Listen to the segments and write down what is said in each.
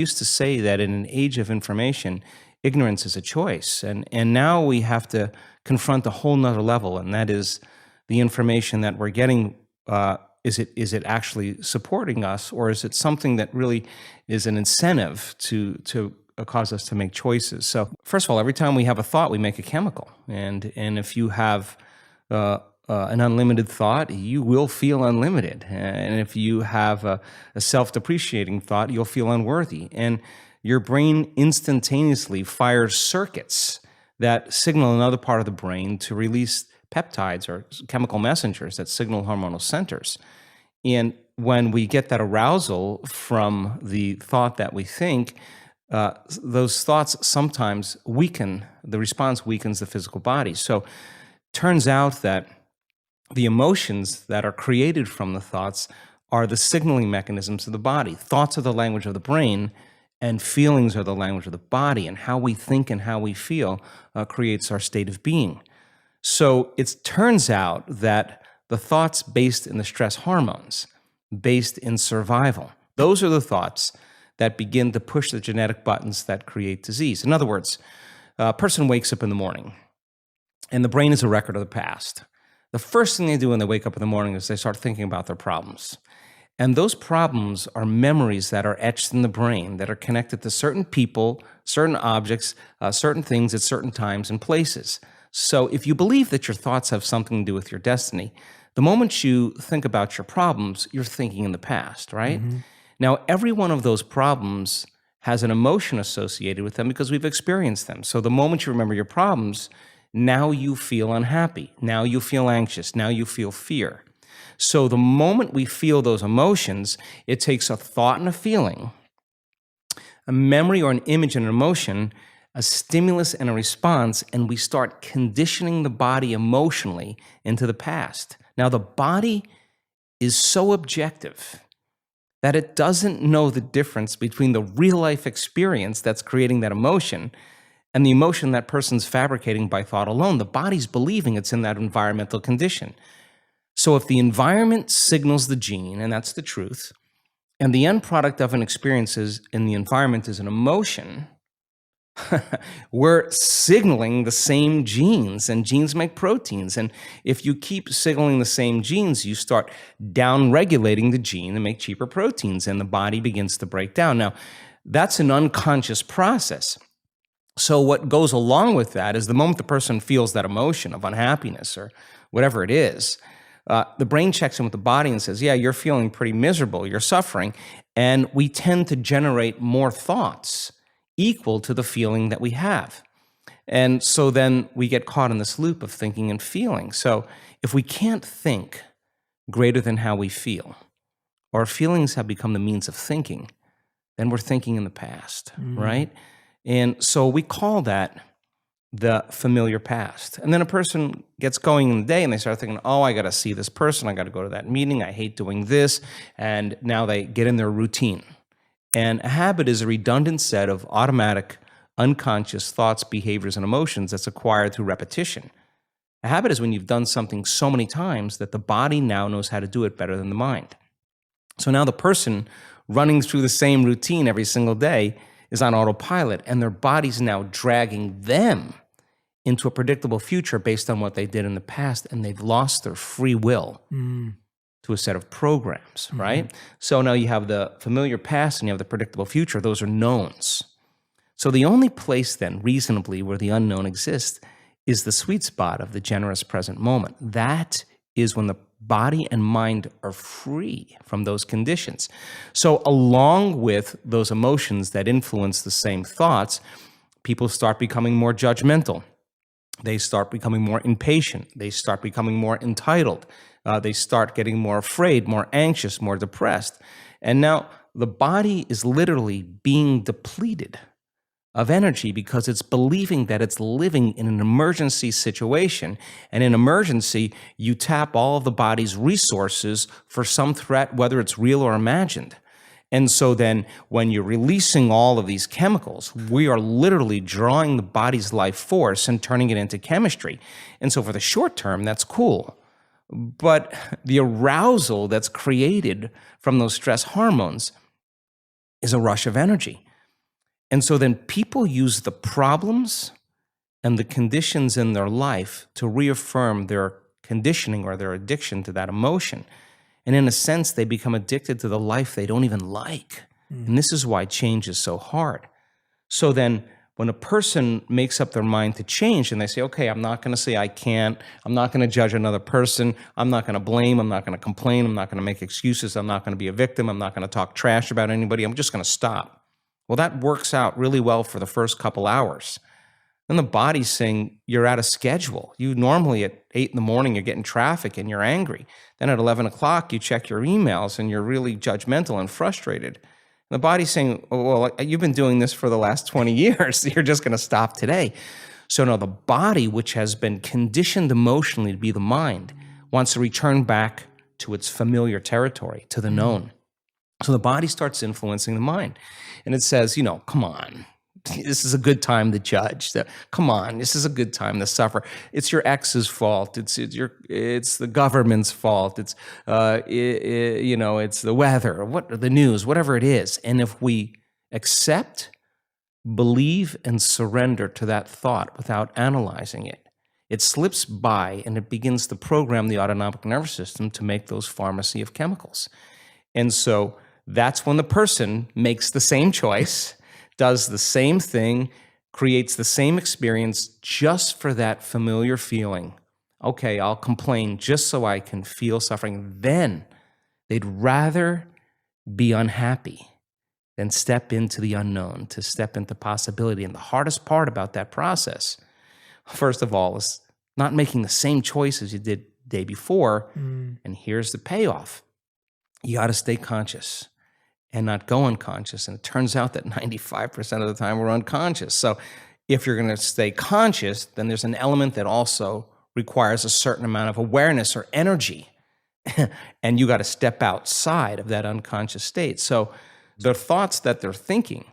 used to say that in an age of information, ignorance is a choice. And now we have to confront a whole nother level, and that is the information that we're getting. Is it actually supporting us, or is it something that really is an incentive to cause us to make choices? So first of all, every time we have a thought, we make a chemical. And if you have an unlimited thought, you will feel unlimited. And if you have a self-depreciating thought, you'll feel unworthy. And your brain instantaneously fires circuits that signal another part of the brain to release peptides or chemical messengers that signal hormonal centers. And when we get that arousal from the thought that we think, those thoughts sometimes weaken, the response weakens the physical body. So turns out that the emotions that are created from the thoughts are the signaling mechanisms of the body. Thoughts are the language of the brain, and feelings are the language of the body. And how we think and how we feel creates our state of being. So it turns out that the thoughts based in the stress hormones, based in survival, those are the thoughts that begin to push the genetic buttons that create disease. In other words, a person wakes up in the morning, and the brain is a record of the past. The first thing they do when they wake up in the morning is they start thinking about their problems. And those problems are memories that are etched in the brain that are connected to certain people, certain objects, certain things at certain times and places. So if you believe that your thoughts have something to do with your destiny, the moment you think about your problems, you're thinking in the past, right? Mm-hmm. Now, every one of those problems has an emotion associated with them because we've experienced them. So the moment you remember your problems, now you feel unhappy. Now you feel anxious. Now you feel fear. So the moment we feel those emotions, it takes a thought and a feeling, a memory or an image and an emotion, a stimulus and a response, and we start conditioning the body emotionally into the past. Now, the body is so objective that it doesn't know the difference between the real-life experience that's creating that emotion and the emotion that person's fabricating by thought alone. The body's believing it's in that environmental condition. So if the environment signals the gene, and that's the truth, and the end product of an experience in the environment is an emotion, we're signaling the same genes, and genes make proteins. And if you keep signaling the same genes, you start down-regulating the gene to make cheaper proteins, and the body begins to break down. Now, that's an unconscious process. So what goes along with that is the moment the person feels that emotion of unhappiness or whatever it is, the brain checks in with the body and says, yeah, you're feeling pretty miserable, you're suffering. And we tend to generate more thoughts equal to the feeling that we have. And so then we get caught in this loop of thinking and feeling. So if we can't think greater than how we feel, or feelings have become the means of thinking, then we're thinking in the past, right? And so we call that the familiar past. And then a person gets going in the day and they start thinking, oh, I got to see this person. I got to go to that meeting. I hate doing this. And now they get in their routine. And a habit is a redundant set of automatic, unconscious thoughts, behaviors, and emotions that's acquired through repetition. A habit is when you've done something so many times that the body now knows how to do it better than the mind. So now the person running through the same routine every single day is on autopilot, and their body's now dragging them into a predictable future based on what they did in the past, and they've lost their free will to a set of programs, right? So now you have the familiar past and you have the predictable future. Those are knowns. So the only place then, reasonably, where the unknown exists is the sweet spot of the generous present moment. That is when the body and mind are free from those conditions. So along with those emotions that influence the same thoughts, people start becoming more judgmental. They start becoming more impatient. They start becoming more entitled. They start getting more afraid, more anxious, more depressed. And now the body is literally being depleted of energy because it's believing that it's living in an emergency situation. And in emergency, you tap all of the body's resources for some threat, whether it's real or imagined. And so then when you're releasing all of these chemicals, we are literally drawing the body's life force and turning it into chemistry. And so for the short term, that's cool. But the arousal that's created from those stress hormones is a rush of energy. And so then people use the problems and the conditions in their life to reaffirm their conditioning or their addiction to that emotion. And in a sense, they become addicted to the life they don't even like. And this is why change is so hard. So then when a person makes up their mind to change and they say, okay, I'm not going to say I can't, I'm not going to judge another person, I'm not going to blame, I'm not going to complain, I'm not going to make excuses, I'm not going to be a victim, I'm not going to talk trash about anybody, I'm just going to stop. Well, that works out really well for the first couple hours. Then the body's saying you're out of schedule. You normally at 8 in the morning, you're getting traffic and you're angry. Then at 11 o'clock, you check your emails and you're really judgmental and frustrated. And the body's saying, oh, well, you've been doing this for the last 20 years. You're just going to stop today. So now the body, which has been conditioned emotionally to be the mind, wants to return back to its familiar territory, to the known. So the body starts influencing the mind. And it says, come on, this is a good time to judge. Come on, this is a good time to suffer. It's your ex's fault. It's the government's fault. It's it's the weather, the news, whatever it is. And if we accept, believe, and surrender to that thought without analyzing it, it slips by and it begins to program the autonomic nervous system to make those pharmacy of chemicals. And so that's when the person makes the same choice, does the same thing, creates the same experience just for that familiar feeling. Okay, I'll complain just so I can feel suffering. Then they'd rather be unhappy than step into the unknown, to step into possibility. And the hardest part about that process, first of all, is not making the same choices you did the day before. And here's the payoff. You got to stay conscious and not go unconscious. And it turns out that 95% of the time we're unconscious. So if you're going to stay conscious, then there's an element that also requires a certain amount of awareness or energy. And you got to step outside of that unconscious state. So the thoughts that they're thinking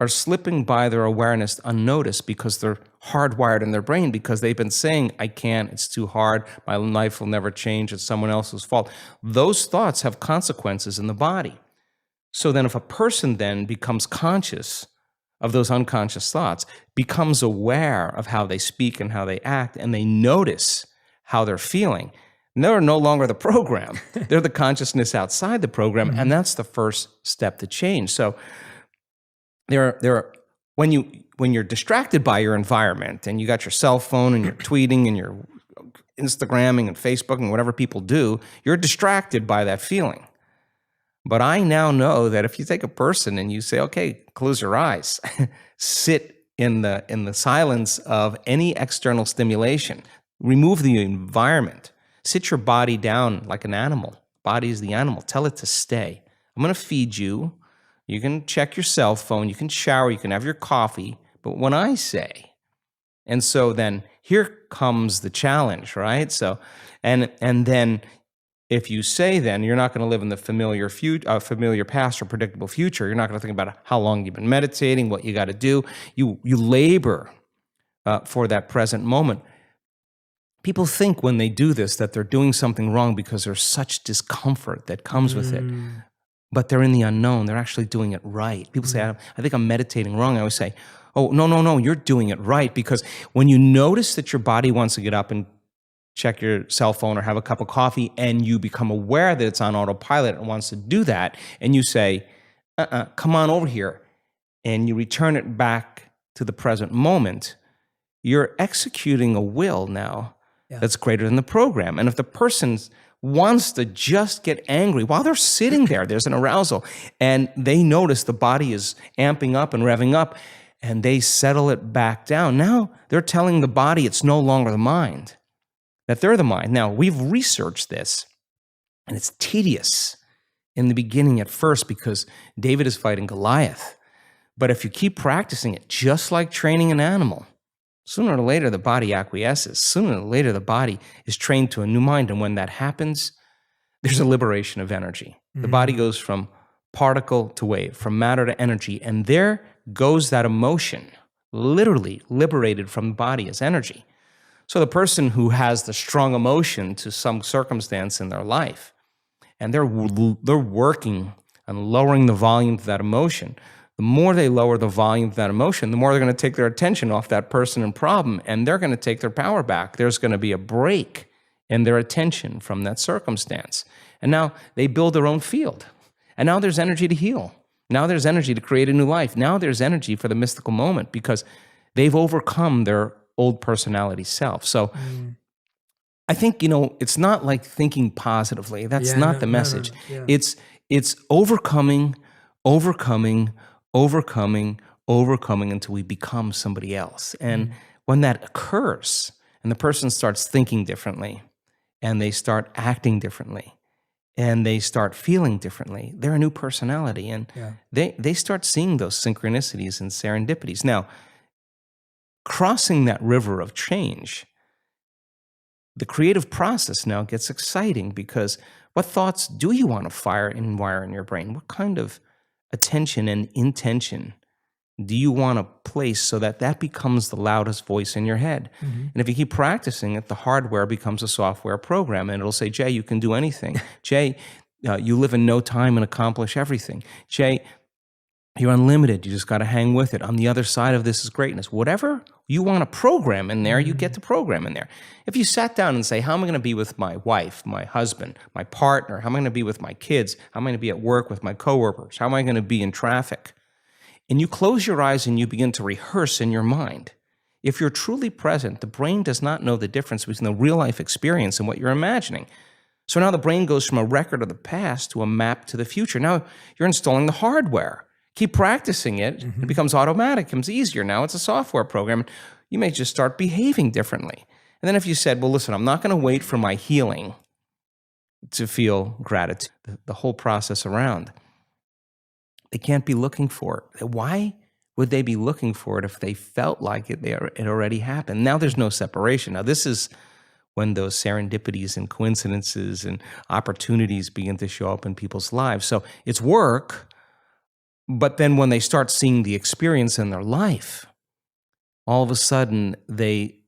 are slipping by their awareness unnoticed because they're hardwired in their brain, because they've been saying, I can't, it's too hard, my life will never change, it's someone else's fault. Those thoughts have consequences in the body. So then if a person then becomes conscious of those unconscious thoughts, becomes aware of how they speak and how they act, and they notice how they're feeling, they're no longer the program. They're the consciousness outside the program, and that's the first step to change. So when you're distracted by your environment and you got your cell phone and you're tweeting and you're Instagramming and Facebooking and whatever people do, you're distracted by that feeling. But I now know that if you take a person and you say, okay, close your eyes, sit in the silence of any external stimulation, remove the environment, sit your body down like an animal. Body is the animal. Tell it to stay. I'm going to feed you. You can check your cell phone. You can shower. You can have your coffee. But when I say, and so then here comes the challenge, right? So, and then if you say then you're not going to live in the familiar past or predictable future, you're not going to think about how long you've been meditating, what you got to do. You labor for that present moment. People think when they do this that they're doing something wrong because there's such discomfort that comes with it. But they're in the unknown. They're actually doing it right. People say, I think I'm meditating wrong. I always say, oh, no, you're doing it right. Because when you notice that your body wants to get up and check your cell phone or have a cup of coffee, and you become aware that it's on autopilot and wants to do that, and you say, come on over here, and you return it back to the present moment, you're executing a will now that's greater than the program. And if the person wants to just get angry while they're sitting there, there's an arousal, and they notice the body is amping up and revving up, and they settle it back down. Now they're telling the body it's no longer the mind, that they're the mind. Now, we've researched this, and it's tedious in the beginning at first because David is fighting Goliath. But if you keep practicing it, just like training an animal, sooner or later the body acquiesces. Sooner or later the body is trained to a new mind, and when that happens, there's a liberation of energy. The body goes from particle to wave, from matter to energy, and there goes that emotion, literally liberated from the body as energy. So the person who has the strong emotion to some circumstance in their life, and they're working on lowering the volume of that emotion, the more they lower the volume of that emotion, the more they're going to take their attention off that person and problem, and they're going to take their power back. There's going to be a break in their attention from that circumstance. And now they build their own field. And now there's energy to heal. Now there's energy to create a new life. Now there's energy for the mystical moment because they've overcome their old personality self. So I think, it's not like thinking positively. That's not the message. Yeah. It's overcoming until we become somebody else. And when that occurs and the person starts thinking differently and they start acting differently and they start feeling differently, they're a new personality. And they start seeing those synchronicities and serendipities. Now, crossing that river of change, the creative process now gets exciting because what thoughts do you want to fire and wire in your brain? What kind of attention and intention do you want to place so that that becomes the loudest voice in your head? And if you keep practicing it, the hardware becomes a software program, and it'll say, Jay, you can do anything. Jay, you live in no time and accomplish everything. Jay, you're unlimited. You just got to hang with it. On the other side of this is greatness. Whatever you want to program in there, you get to program in there. If you sat down and say, how am I going to be with my wife, my husband, my partner? How am I going to be with my kids? How am I going to be at work with my coworkers? How am I going to be in traffic? And you close your eyes and you begin to rehearse in your mind. If you're truly present, the brain does not know the difference between the real life experience and what you're imagining. So now the brain goes from a record of the past to a map to the future. Now you're installing the hardware. Keep practicing it. It becomes automatic, it becomes easier. Now it's a software program. You may just start behaving differently. And then if you said, well, listen, I'm not going to wait for my healing to feel gratitude, the whole process around, they can't be looking for it. Why would they be looking for it if they felt like it already happened? Now there's no separation. Now this is when those serendipities and coincidences and opportunities begin to show up in people's lives. So it's work. But then when they start seeing the experience in their life, all of a sudden they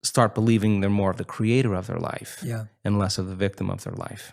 start believing they're more of the creator of their life and less of the victim of their life.